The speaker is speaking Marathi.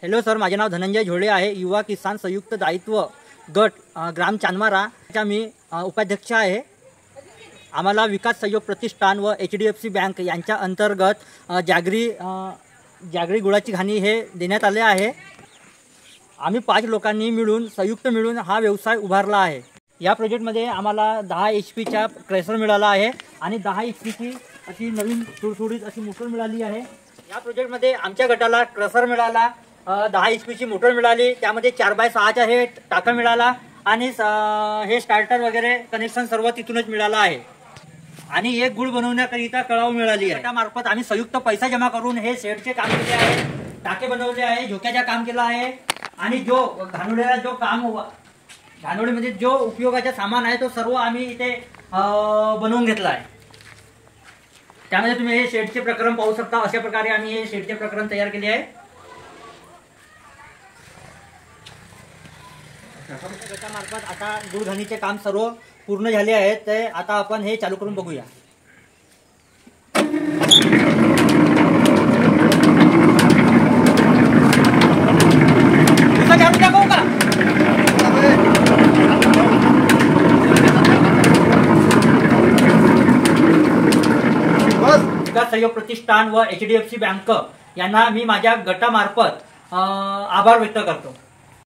हॅलो सर, माझे नाव धनंजय झोळे आहे. युवा किसान संयुक्त दायित्व गट ग्राम चांदमारा मी उपाध्यक्ष आहे. आम्हाला विकास सहयोग प्रतिष्ठान व HDFC बँक यांच्या अंतर्गत जागरी गुळाची घाणी हे देण्यात आले आहे. आम्ही 5 लोकांनी मिळून संयुक्त मिळून हा व्यवसाय उभारला आहे. या प्रोजेक्टमध्ये आम्हाला 10 HP क्रेशर मिळाला आहे आणि 10 HP अशी नवीन सुरसुरीत अशी मोटर मिळाली आहे. या प्रोजेक्टमध्ये आमच्या गटाला क्रेशर मिळाला, 10 HP मोटर मिळाली, त्यामध्ये 4x6 हे टाका मिळाला आणि हे स्टार्टर वगैरे कनेक्शन सर्व तिथूनच मिळाला आहे. आणि एक गुळ बनवण्याकरिता कळाव मिळाली आहे. त्यामार्फत आम्ही संयुक्त पैसा जमा करून हे शेडचे काम केले आहे, टाके बनवले आहे, झोक्याचे काम केलं आहे आणि जो घाणोळीला जो काम घाणोळीमध्ये जो उपयोगाचा सामान आहे तो सर्व आम्ही इथे बनवून घेतला आहे. त्यामध्ये तुम्ही हे शेडचे प्रकरण पाहू शकता. अशा प्रकारे आम्ही हे शेडचे प्रकरण तयार केले आहे. गटामार्फत आता गुळ घाणीचे काम सर्व पूर्ण झाले आहे. ते आता आपण हे चालू करून बघूया. विकास सहयोग प्रतिष्ठान व HDFC बँक यांना मी माझ्या गटामार्फत आभार व्यक्त करतो.